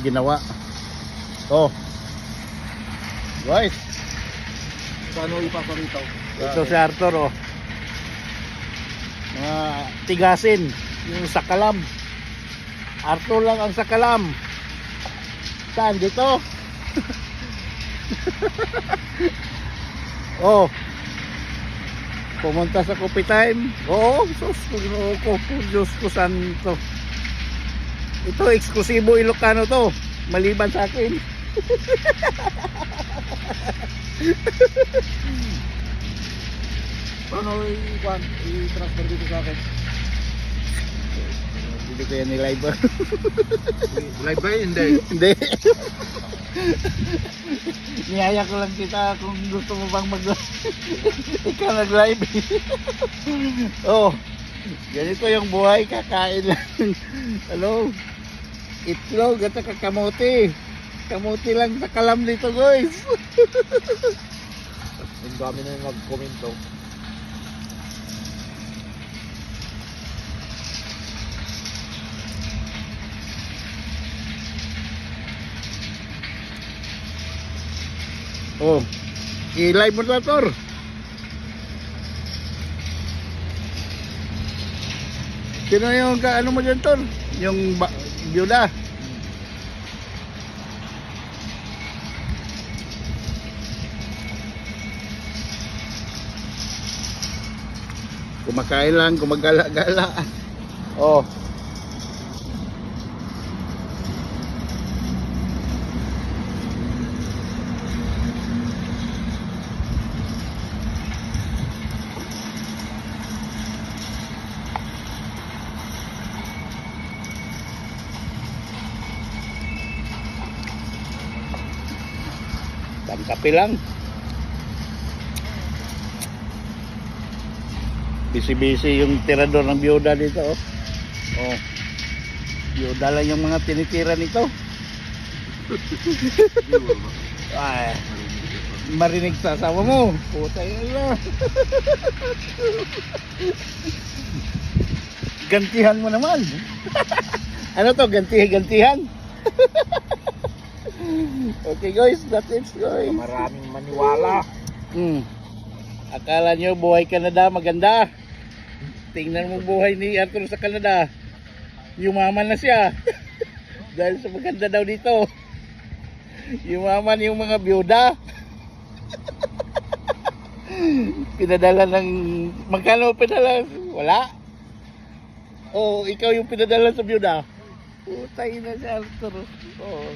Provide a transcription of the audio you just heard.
ginawa. Oh. Guys, Paano ipaparito? ito si Arthur, oh. Mga tigasin, yung sakalam. Arthur lang ang sakalam. Saan? Dito? Oh. Pumunta sa coffee time. Oo, sus ko, Diyos ko santo. Ito, eksklusibo Ilocano to. Maliban sa akin. Paano i-transfer dito sa akin? Hindi ko yan nilive. Live ba yun? Hindi. Hindi. Niyaya ko lang kita kung gusto mo bang mag-live. Ikaw nag-live. Oh, ganito yung buhay, kakain lang. Ano? Itlog at kakamote. Kamote lang sa kalam dito, guys. Ang dami na yung nag-commento. Oh, i-live mo na, Tor. Sino yung ano mo dyan, Tor? Yung byuda. Kumakain lang, gumagala-gala. Oh. Kape lang. Busy-busy yung tirador ng byuda dito, oh. Oh. Byuda lang yung mga tinitira nito. Ay, marinig sa asawa mo. Putay na. Gantihan mo naman. Ano to? Gantihan? Okay guys, that's it guys. Maraming maniwala. Akala nyo buhay Canada maganda. Tingnan mo buhay ni Arthur sa Canada. Yumaman na siya. Dahil sa maganda daw dito. Yumaman yung mga byuda. Pinadala ng... Magkano pinadala? Wala. Oh, ikaw yung pinadala sa byuda. Putay na si Arthur. Oh.